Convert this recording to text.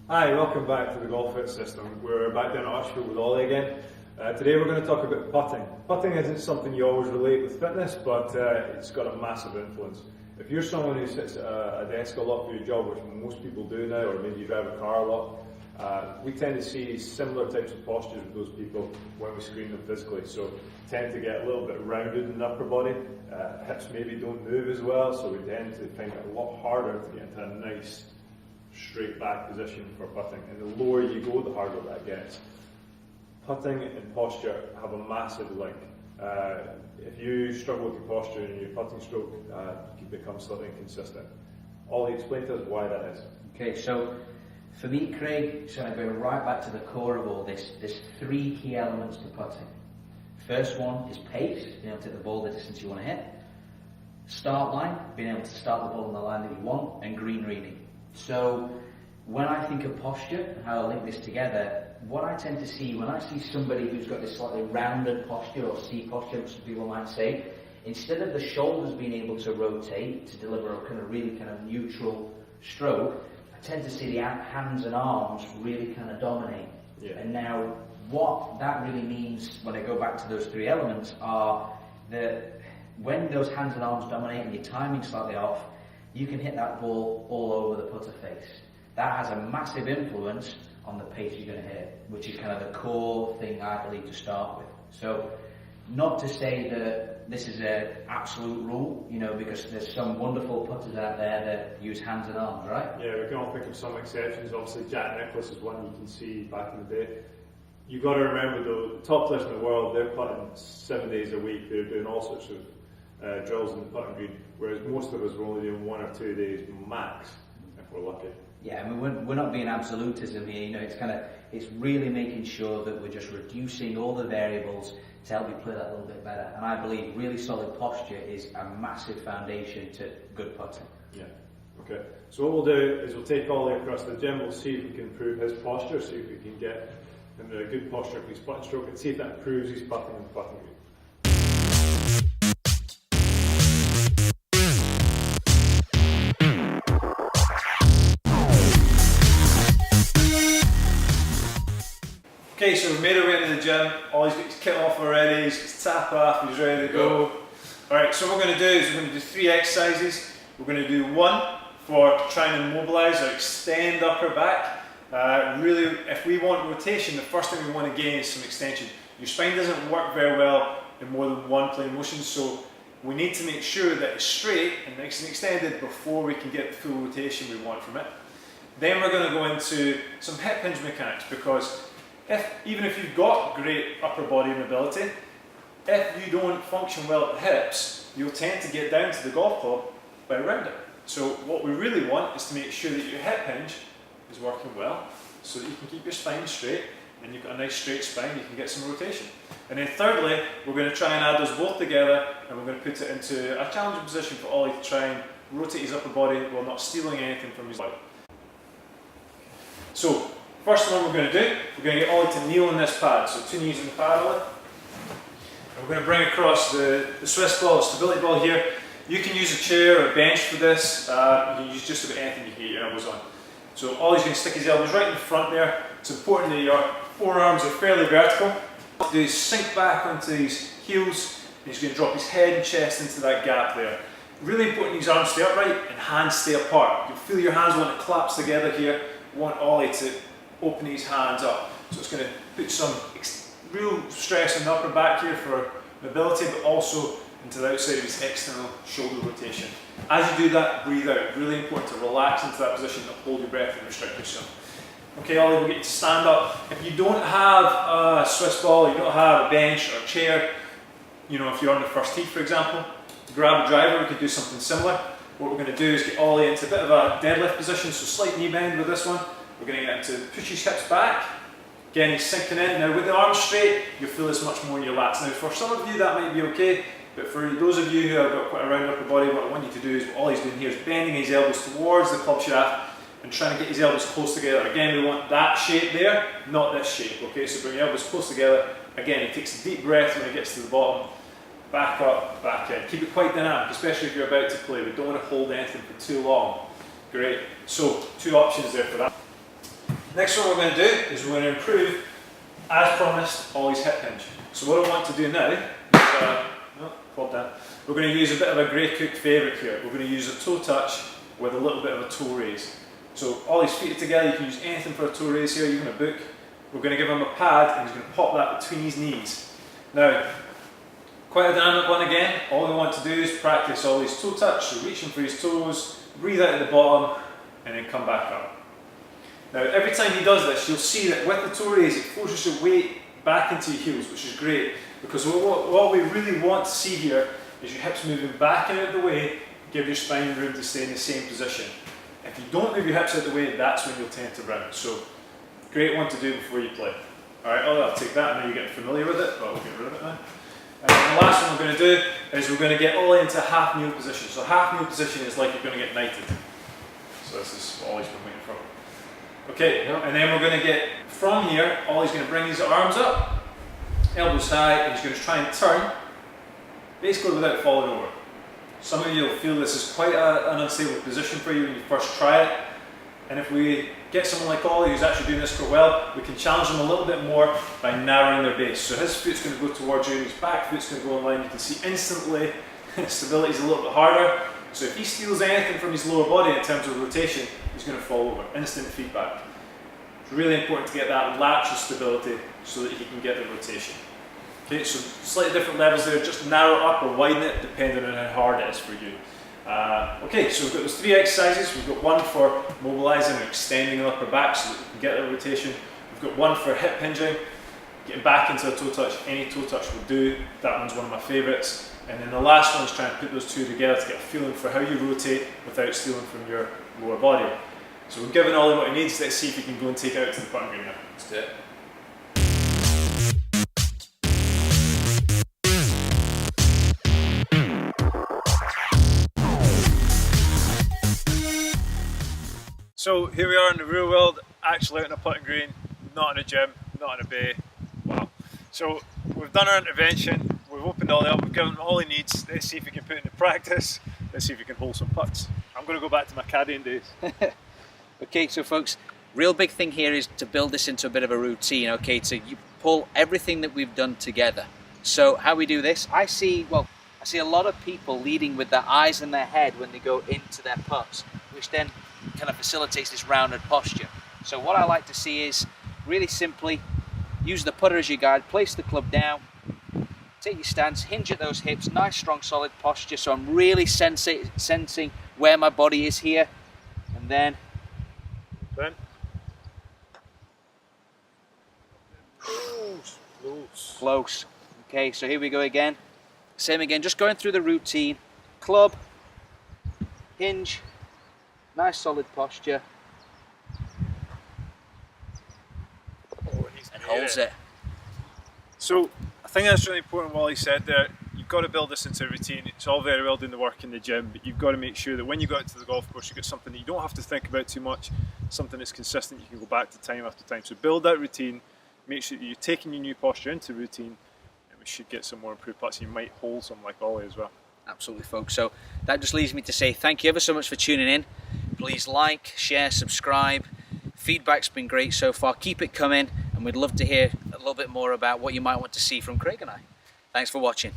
Hi, welcome back to the Golf Fit System. We're back down at Archfield with Ollie again. Today we're going to talk about putting. Putting isn't something you always relate with fitness, but it's got a massive influence. If you're someone who sits at a desk a lot for your job, which most people do now, or maybe you drive a car a lot, we tend to see similar types of postures with those people when we screen them physically. So tend to get a little bit rounded in the upper body. Hips maybe don't move as well, so we tend to find it a lot harder to get into a nice straight back position for putting, and the lower you go, the harder that gets. Putting and posture have a massive link. If you struggle with your posture and your putting stroke, you can become slightly inconsistent. Ollie, explain to us why that is. Okay, so for me, Craig, so I'm going right back to the core of all this. There's three key elements to putting. First one is pace, being able to hit the ball the distance you want to hit. Start line, being able to start the ball on the line that you want, and green reading. So when I think of posture and how I link this together, what I tend to see when I see somebody who's got this slightly rounded posture, or C posture, which some people might say, instead of the shoulders being able to rotate to deliver a really neutral stroke, I tend to see the hands and arms really kind of dominate. Yeah. And now what that really means when I go back to those three elements are that when those hands and arms dominate and your timing's slightly off, you can hit that ball all over the putter face. That has a massive influence on the pace you're going to hit, which is kind of the core thing I believe to start with. So, not to say that this is an absolute rule, because there's some wonderful putters out there that use hands and arms, right? Yeah, we can all think of some exceptions. Obviously, Jack Nicklaus is one you can see back in the day. You've got to remember though, the top players in the world, they're putting 7 days a week. They're doing all sorts of drills in the putting green, whereas most of us are only doing 1 or 2 days max, if we're lucky. Yeah, I mean, we're not being absolutism here. It's really making sure that we're just reducing all the variables to help you play that a little bit better. And I believe really solid posture is a massive foundation to good putting. Yeah. Okay. So what we'll do is we'll take Ollie across the gym. We'll see if we can improve his posture, see if we can get him a good posture for his putting stroke, and see if that improves his putting and putting green. Okay, so we've made our way into the gym. Ollie's got his kit off already, he's got his tap off, he's ready to go. Alright, so what we're going to do is we're going to do 3 exercises. We're going to do 1 for trying to mobilise or extend upper back. Really, if we want rotation, the first thing we want to gain is some extension. Your spine doesn't work very well in more than one plane motion, so we need to make sure that it's straight and nice and extended before we can get the full rotation we want from it. Then we're going to go into some hip hinge mechanics, because even if you've got great upper body mobility, if you don't function well at the hips, you'll tend to get down to the golf club by rounding. So what we really want is to make sure that your hip hinge is working well, so that you can keep your spine straight, and you've got a nice straight spine, you can get some rotation. And then thirdly, we're going to try and add those both together, and we're going to put it into a challenging position for Ollie to try and rotate his upper body while not stealing anything from his body. So, first one we're going to do, we're going to get Ollie to kneel on this pad. So 2 knees on the pad, Ollie. And we're going to bring across the Swiss ball, the stability ball here. You can use a chair or a bench for this. You can use just about anything you can get your elbows on. So Ollie's going to stick his elbows right in the front there. It's important that your forearms are fairly vertical. What he'll do is sink back onto his heels, and he's going to drop his head and chest into that gap there. Really important his arms stay upright and hands stay apart. You'll feel your hands want to collapse together here. You want Ollie to open his hands up. So it's going to put some real stress on the upper back here for mobility, but also into the outside of his external shoulder rotation. As you do that, breathe out. Really important to relax into that position and hold your breath and restrict yourself. Okay, Ollie, we'll get you to stand up. If you don't have a Swiss ball, you don't have a bench or a chair, if you're on the first tee, for example, grab a driver, we could do something similar. What we're going to do is get Ollie into a bit of a deadlift position, so slight knee bend with this one. We're going to get him to push his hips back. Again, he's sinking in. Now with the arms straight, you'll feel this much more in your lats. Now for some of you that might be okay, but for those of you who have got quite a round upper body, what I want you to do is, what Ollie's doing here is bending his elbows towards the club shaft and trying to get his elbows close together. Again, we want that shape there, not this shape, okay? So bring your elbows close together. Again, he takes a deep breath when he gets to the bottom. Back up, back in. Keep it quite dynamic, especially if you're about to play. We don't want to hold anything for too long. Great. So, 2 options there for that. Next one we're going to do is we're going to improve, as promised, Ollie's hip hinge. So what I want to do now is, we're going to use a bit of a Gray Cook favourite here. We're going to use a toe touch with a little bit of a toe raise. So Ollie's feet are together, you can use anything for a toe raise here, even a book. We're going to give him a pad and he's going to pop that between his knees. Now, quite a dynamic one again. All we want to do is practice Ollie's toe touch, so reaching for his toes, breathe out at the bottom, and then come back up. Now, every time he does this, you'll see that with the toe raise, it forces your weight back into your heels, which is great, because what we really want to see here is your hips moving back and out of the way, give your spine room to stay in the same position. If you don't move your hips out of the way, that's when you'll tend to round. So, great one to do before you play. Alright, I'll take that, now you're getting familiar with it, but we'll get rid of it now. And then the last one we're going to do is we're going to get Ollie into a half kneel position. So half kneel position is like you're going to get knighted. So this is what Ollie's been waiting for. Okay, and then we're going to get, from here, Ollie's going to bring his arms up, elbows high, and he's going to try and turn, basically without falling over. Some of you will feel this is quite an unstable position for you when you first try it. And if we get someone like Ollie who's actually doing this for well, we can challenge them a little bit more by narrowing their base. So his foot's going to go towards you, his back foot's going to go in line. You can see instantly stability is a little bit harder. So if he steals anything from his lower body in terms of rotation, he's going to fall over. Instant feedback. It's really important to get that lateral stability so that he can get the rotation. Okay, so slightly different levels there, just narrow up or widen it depending on how hard it is for you. Okay, so we've got those 3 exercises. We've got one for mobilising and extending the upper back so that we can get the rotation. We've got one for hip hinging, getting back into a toe touch. Any toe touch will do. That one's one of my favourites. And then the last one is trying to put those two together to get a feeling for how you rotate without stealing from your lower body. So we're giving Ollie what he needs. Let's see if he can go and take it out to the putting green now. Let's do it. So here we are in the real world, actually out in a putting green, not in a gym, not in a bay. Wow. So we've done our intervention, we've opened Ollie up, we've given him all he needs. Let's see if he can put it into practice. Let's see if he can hold some putts. I'm going to go back to my caddying days. Okay, so folks, real big thing here is to build this into a bit of a routine, okay, so you pull everything that we've done together. So how we do this, I see a lot of people leading with their eyes in their head when they go into their putts, which then kind of facilitates this rounded posture. So what I like to see is really simply use the putter as your guide, place the club down, take your stance, hinge at those hips, nice strong solid posture, so I'm really sensing where my body is here, and then close. Okay, so here we go again. Same again, just going through the routine. Club, hinge, nice solid posture, and holds it. So I think that's really important what he said there. You've got to build this into a routine. It's all very well doing the work in the gym, but you've got to make sure that when you go out to the golf course, you've got something that you don't have to think about too much, something that's consistent, you can go back to time after time. So build that routine, make sure that you're taking your new posture into routine, and we should get some more improved putts. You might hold some like Ollie as well. Absolutely, folks. So that just leaves me to say thank you ever so much for tuning in. Please like, share, subscribe. Feedback's been great so far. Keep it coming, and we'd love to hear a little bit more about what you might want to see from Craig and I. Thanks for watching.